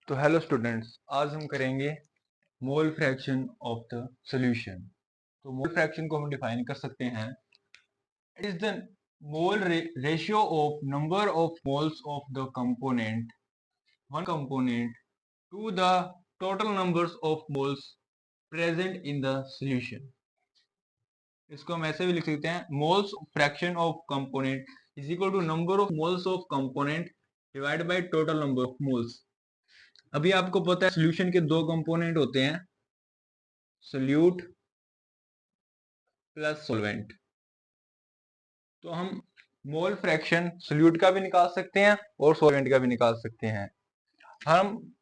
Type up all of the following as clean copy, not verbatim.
तो hello students, आज हम करेंगे mole fraction of the solution. तो मोल फ्रैक्शन को हम डिफाइन कर सकते हैं, it is the mole ratio of number of moles of the component one component to the total numbers of moles present in the solution. इसको हम ऐसे भी लिख सकते हैं, moles fraction of component is equal to number of moles of component divide by total number of moles. अभी आपको पता है सॉल्यूशन के दो कंपोनेंट होते हैं, सोल्यूट प्लस सॉल्वेंट। तो हम मोल फ्रैक्शन सोल्यूट का भी निकाल सकते हैं और सॉल्वेंट का भी निकाल सकते हैं। हम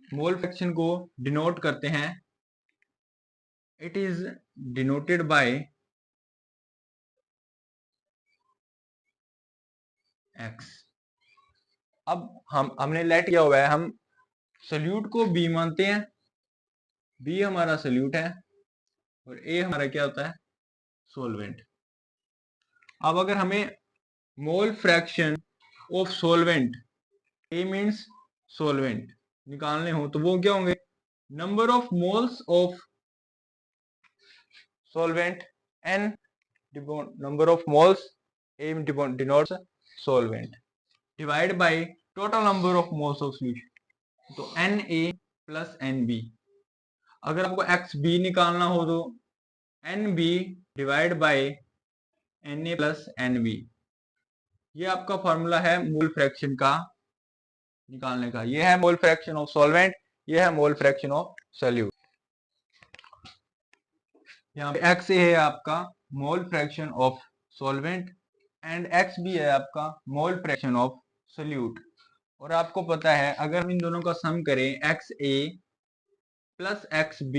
मोल फ्रैक्शन को डिनोट करते हैं, it is denoted by x. अब हमने लेट किया हुआ है, हम सोल्यूट को बी मानते हैं, बी हमारा सोल्यूट है और ए हमारा क्या होता है, सॉल्वेंट। अब अगर हमें मोल fraction of solvent, A means solvent, निकालने हो तो वो क्या होंगे, number of moles of solvent n number of moles a denotes solvent divide by total number of moles of solution, तो Na प्लस Nb। अगर आपको xb निकालना हो तो Nb divide by Na plus Nb। ये आपका फॉर्मूला है मोल fraction का निकालने का। ये है मोल फ्रैक्शन ऑफ सॉल्वेंट, ये है मोल फ्रैक्शन ऑफ सोल्यूट। यहाँ पे x है आपका मोल fraction of solvent and x भी है आपका मोल फ्रैक्शन ऑफ सोल्यूट। और आपको पता है अगर हम इन दोनों का सम करें XA प्लस XB,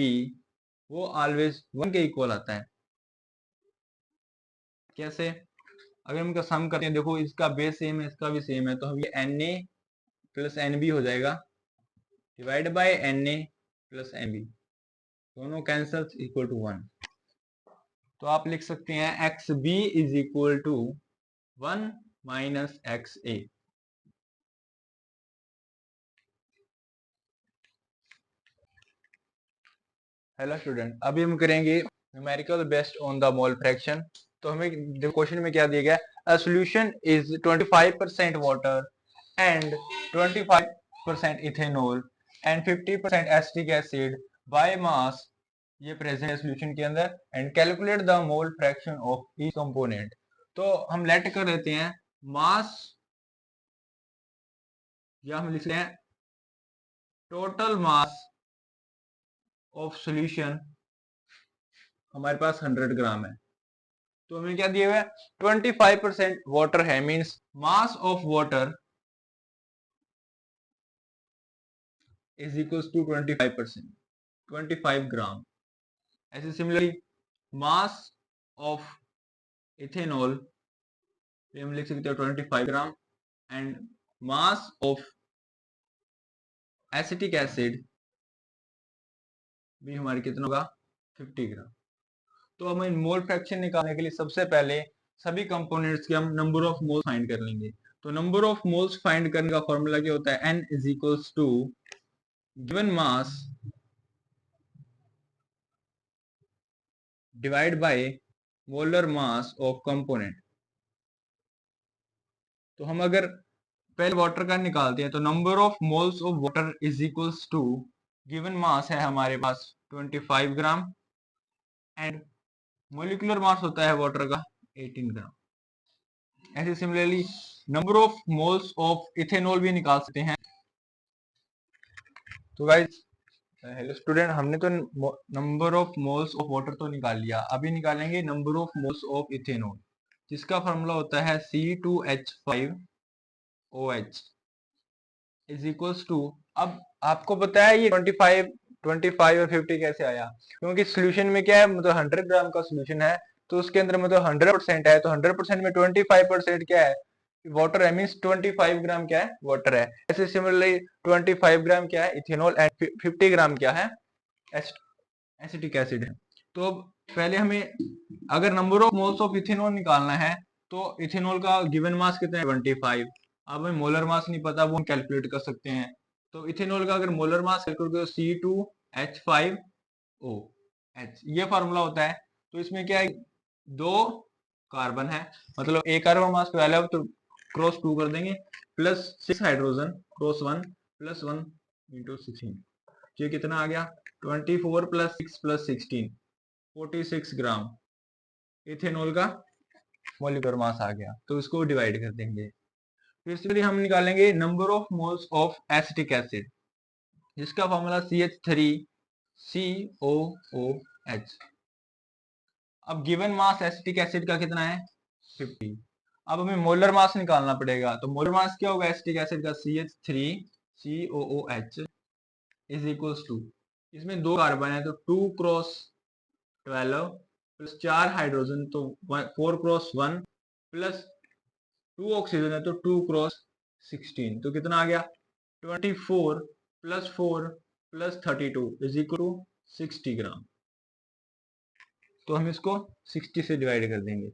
वो ऑलवेज 1 के इक्वल आता है। कैसे? अगर हम इनका सम करते हैं, देखो इसका बेस सेम है, इसका भी सेम है, तो हम ये Na प्लस Nb हो जाएगा divide by Na plus Nb, दोनों कैंसल इक्वल टू 1। तो आप लिख सकते हैं XB is equal to 1 minus XA। Hello student, अभी हम करेंगे numerical based on the mole fraction. तो हमें क्वेश्चन में क्या दिया गया, a solution is 25% water and 25% ethanol and 50% acetic acid by mass, ये प्रेजेंट है सॉल्यूशन के अंदर, and calculate the mole fraction of each component. तो हम लेट कर देते हैं मास, या हम लिख रहे हैं टोटल मास ऑफ सॉल्यूशन, हमारे पास 100 ग्राम है। तो हमें क्या दिया हुआ है, 25% वाटर है, means mass of water is equals to 25%, 25 gram. ऐसे सिमिलरली मास ऑफ इथेनॉल हम लिख सकते हैं 25 gram, and mass of acetic acid भी हमारे कितना होगा, 50 ग्राम। तो हमें मोल फ्रैक्शन निकालने के लिए सबसे पहले सभी कंपोनेंट्स के हम नंबर ऑफ मोल्स फाइंड कर लेंगे। तो नंबर ऑफ मोल्स फाइंड करने का फॉर्मूला क्या होता है, N is equals to given mass divide by molar mass of component. तो हम अगर पहले वाटर का निकालते हैं तो number of moles of water is equals to given mass है हमारे पास 25 ग्राम एंड मोलिकुलर मास होता है वाटर का 18 ग्राम। ऐसे similarly number of moles of ethanol भी निकाल सकते हैं। तो गाइस, हेलो स्टूडेंट, हमने तो number of moles of water तो निकाल लिया, अभी निकालेंगे number of moles of ethanol, जिसका फॉर्मूला होता है C2H5OH इज इक्वल्स टू। अब आपको पता है ये 25 और 50 कैसे आया, क्योंकि सोल्यूशन में क्या है, मतलब 100 ग्राम का सोल्यूशन है, तो उसके अंदर मतलब 100% है, तो 100% में 25% क्या है, वाटर है, मीन्स 25 ग्राम क्या है, वाटर है। ऐसे सिमिलरली 25 ग्राम क्या है, इथेनॉल, एंड 50 ग्राम क्या है, एसिटिक एसिड है। तो अब पहले हमें अगर number of moles of ethanol निकालना है, तो इथेनॉल का गिवन मास कितना है, 25। अब हमें मोलर मास नहीं पता, वो हम कैलकुलेट कर सकते हैं। तो इथेनॉल का अगर मोलर मास कैलकुलेट करो C2H5OH, ये फार्मूला होता है। तो इसमें क्या है, 2 कार्बन है, मतलब एक कार्बन मास 12 है, तो क्रॉस 2 कर देंगे, plus 6 hydrogen cross 1 plus 1 into 16, ये कितना आ गया, 24 प्लस 6 प्लस 16, 46 ग्राम इथेनॉल का मॉलिक्यूलर मास आ गया। तो इसको डिवाइड कर देंगे। फिर से हम निकालेंगे number of moles of acetic acid, जिसका फॉर्मूला CH3COOH। अब गिवन मास एसिटिक एसिड का कितना है, 50। अब हमें मोलर मास निकालना पड़ेगा। तो मोलर मास क्या होगा एसिटिक एसिड का, CH3COOH इज इक्वल्स टू, इसमें 2 कार्बन है तो 2 क्रॉस 12 प्लस 4 हाइड्रोजन तो 4 क्रॉस 1 प्लस 2 ऑक्सीजन है तो 2 क्रॉस 16, तो कितना आ गया, 24 plus 4 plus 32 is equal to 60 gram. तो हम इसको 60 से डिवाइड कर देंगे।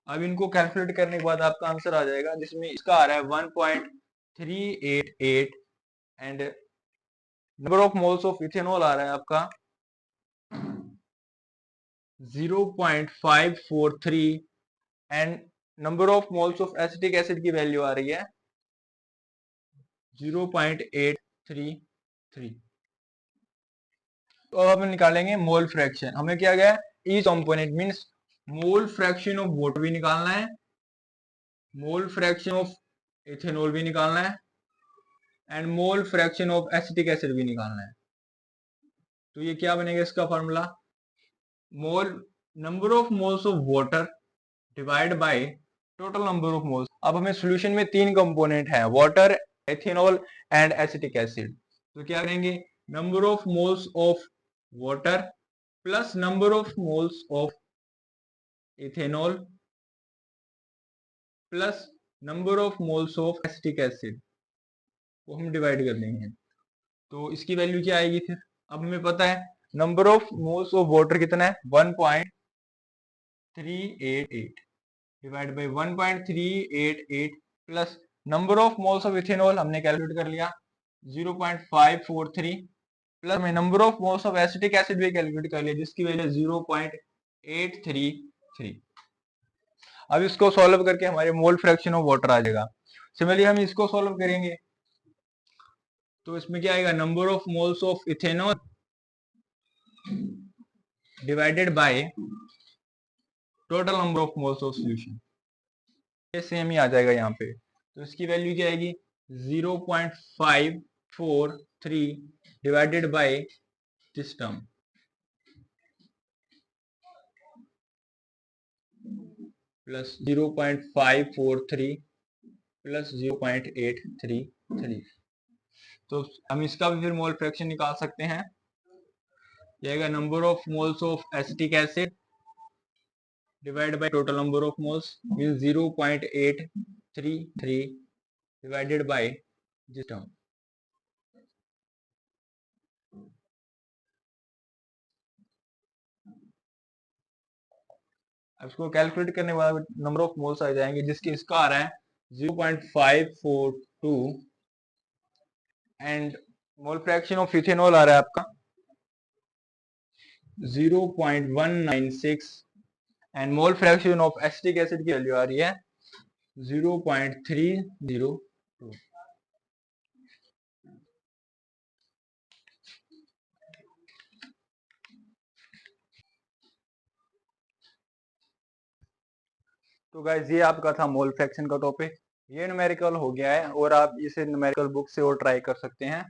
अब इनको कैलकुलेट करने के बाद आपका आंसर आ जाएगा, जिसमें इसका आ रहा है 1.388 and number of moles of ethanol आ रहा है आपका 0.543 and number of moles of acetic acid की वैल्यू आ रही है 0.833। तो अब हम निकालेंगे मोल फ्रैक्शन। हमें क्या गया, each component means mole fraction of water भी निकालना है, मोल फ्रैक्शन ऑफ इथेनॉल भी निकालना है and mole fraction of acetic acid भी निकालना है। तो ये क्या बनेगा इसका formula, mole number of moles of water divide by total number of moles. अब हमें सॉल्यूशन में 3 कंपोनेंट है, water, ethanol and acetic acid. तो क्या करेंगे, number of moles of water plus number of moles of ethanol plus number of moles of acetic acid को हम divide कर देंगे। तो इसकी वैल्यू क्या आएगी फिर, अब हमें पता है number of moles of water कितना है 1.388 divide by 1.388 plus number of moles of ethanol हमने कैलकुलेट कर लिया 0.543 प्लस में number of moles of acetic acid भी कैलकुलेट कर लिया जिसकी वैल्यू 0.833। अब इसको सॉल्व करके हमारे मोल फ्रैक्शन ऑफ वाटर आ जाएगा। सिमिलरली हम इसको सॉल्व करेंगे तो इसमें क्या आएगा, number of moles of ethanol divided by total number of moles of solution, ये सेम ही आ जाएगा यहाँ पे। तो इसकी वैल्यू क्या आएगी 0.543 divided by this term plus 0.543 plus 0.833। तो हम इसका भी फिर मोल फ्रैक्शन निकाल सकते हैं, यह number of moles of acetic acid divide by total number of moles means 0.833 divided by this term. अब इसको कैलकुलेट करने के बाद नंबर ऑफ मोल्स आ जाएंगे, जिसके इसका आ रहा है 0.542 and mole fraction of ethanol आ रहा है आपका 0.196 and mole fraction of acetic acid की वैल्यू आ रही है 0.302। तो गाइस ये आपका था मोल फ्रैक्शन का टॉपिक। ये न्यूमेरिकल हो गया है और आप इसे न्यूमेरिकल बुक से और ट्राई कर सकते हैं।